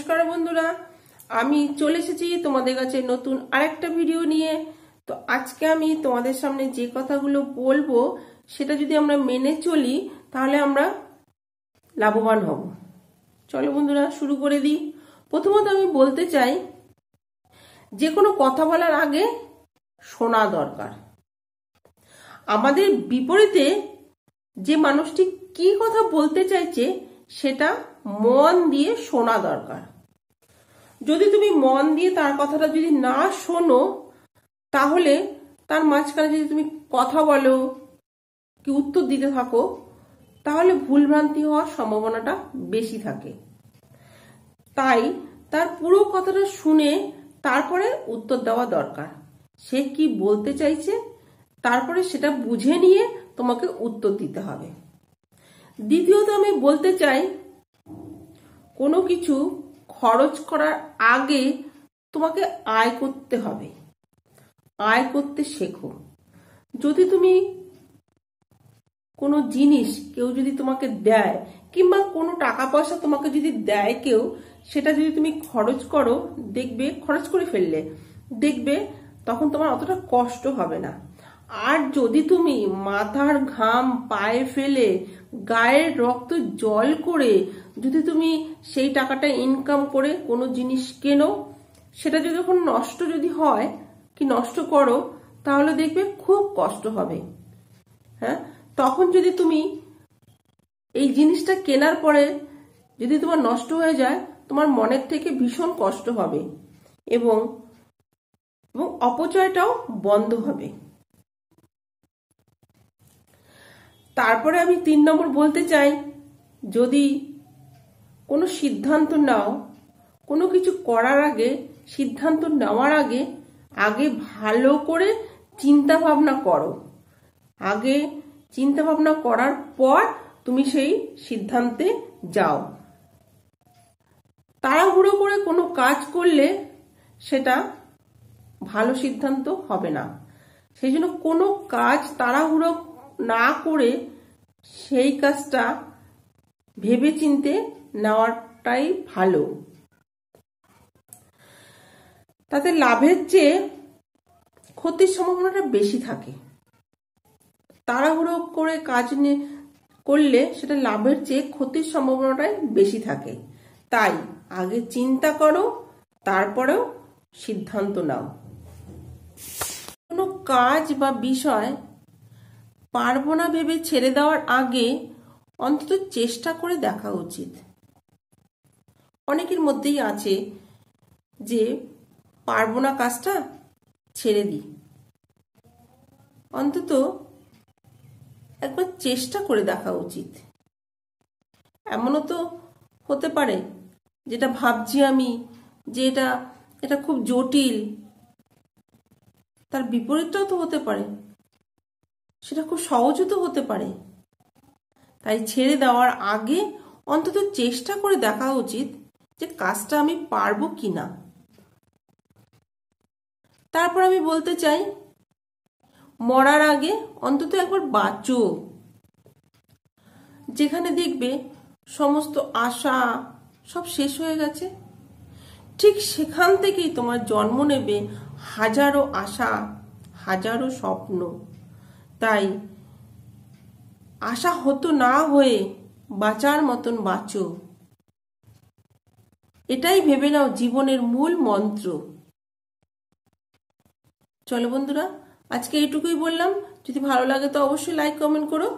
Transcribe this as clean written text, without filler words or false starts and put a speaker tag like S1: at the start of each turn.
S1: নমস্কার বন্ধুরা, আমি চলে এসেছি তোমাদের কাছে নতুন আরেকটা ভিডিও নিয়ে। তো আজকে আমি তোমাদের সামনে যে কথাগুলো বলবো সেটা যদি আমরা মেনে চলি তাহলে আমরা লাভবান হব। চলো বন্ধুরা শুরু করে দিই। প্রথমত আমি বলতে চাই, যে কোনো কথা বলার আগে শোনা দরকার। আমাদের বিপরীতে যে মানুষটি কি কথা বলতে চাইছে সেটা মন দিয়ে শোনা দরকার। যদি তুমি মন দিয়ে তার কথাটা যদি না শোনো, তাহলে তার মাঝখানে যদি তুমি কথা বলো কি উত্তর দিতে থাকো, তাহলে ভুলভ্রান্তি হওয়ার সম্ভাবনাটা বেশি থাকে। তাই তার পুরো কথাটা শুনে তারপরে উত্তর দেওয়া দরকার। সে কি বলতে চাইছে তারপরে সেটা বুঝে নিয়ে তোমাকে উত্তর দিতে হবে। দ্বিতীয়ত আমি বলতে চাই, কোনো কিছু খরচ করার আগে তোমাকে আয় করতে হবে, আয় করতে শেখো। যদি তুমি কোনো জিনিস কেউ যদি তোমাকে দেয় কিংবা কোনো টাকা পয়সা তোমাকে যদি দেয় কেউ, সেটা যদি তুমি খরচ করো, দেখবে খরচ করে ফেললে, দেখবে তখন তোমার অতটা কষ্ট হবে না। আর যদি তুমি মাথার ঘাম পায়ে ফেলে গায়ের রক্ত জল করে যদি তুমি সেই টাকাটা ইনকাম করে কোনো জিনিস কেনো, সেটা যদি যখন নষ্ট যদি হয় কি নষ্ট করো, তাহলে দেখবে খুব কষ্ট হবে। হ্যাঁ, তখন যদি তুমি এই জিনিসটা কেনার পরে যদি তোমার নষ্ট হয়ে যায়, তোমার মনের থেকে ভীষণ কষ্ট হবে এবং অপচয়টাও বন্ধ হবে। তারপরে আমি 3 নম্বর বলতে চাই, যদি কোনো সিদ্ধান্ত নাও, কোনো কিছু করার আগে, সিদ্ধান্ত নেওয়ার আগে আগে ভালো করে চিন্তা ভাবনা করো। আগে চিন্তা ভাবনা করার পর তুমি সেই সিদ্ধান্তে যাও। তাড়াহুড়ো করে কোনো কাজ করলে সেটা ভালো সিদ্ধান্ত হবে না। সেই জন্য কোনো কাজ তাড়াহুড়ো না করে সেই কাজটা ভেবেচিন্তে নেওয়াটাই ভালো। তাতে লাভের চেয়ে ক্ষতির সম্ভাবনাটা বেশি থাকে। তাড়াহুড়ো করে কাজ করলে সেটা লাভের চেয়ে ক্ষতির সম্ভাবনাটাই বেশি থাকে। তাই আগে চিন্তা করো, তারপরেও সিদ্ধান্ত নাও। কোনো কাজ বা বিষয় পারবো না ভেবে ছেড়ে দেওয়ার আগে অন্তত চেষ্টা করে দেখা উচিত। অনেকের মধ্যেই আছে যে পারবো না কাজটা, ছেড়ে দিই। অন্তত একবার চেষ্টা করে দেখা উচিত। এমনও তো হতে পারে যেটা ভাবছি আমি যে এটা খুব জটিল, তার বিপরীতটাও তো হতে পারে, সেটা খুব সহজও তো হতে পারে। তাই ছেড়ে দেওয়ার আগে অন্তত চেষ্টা করে দেখা উচিত যে কাজটা আমি পারবো কিনা। তারপর আমি বলতে চাই, মরার আগে অন্তত একবার বাঁচো। যেখানে দেখবে সমস্ত আশা সব শেষ হয়ে গেছে, ঠিক সেখান থেকেই তোমার জন্ম নেবে হাজারো আশা, হাজারো স্বপ্ন। তাই আশা হতো না হয়ে বাঁচার মতন বাঁচো, এটাই ভেবে নাও জীবনের মূল মন্ত্র। চলো বন্ধুরা, আজকে এইটুকুই বললাম। যদি ভালো লাগে তো অবশ্যই লাইক কমেন্ট করো।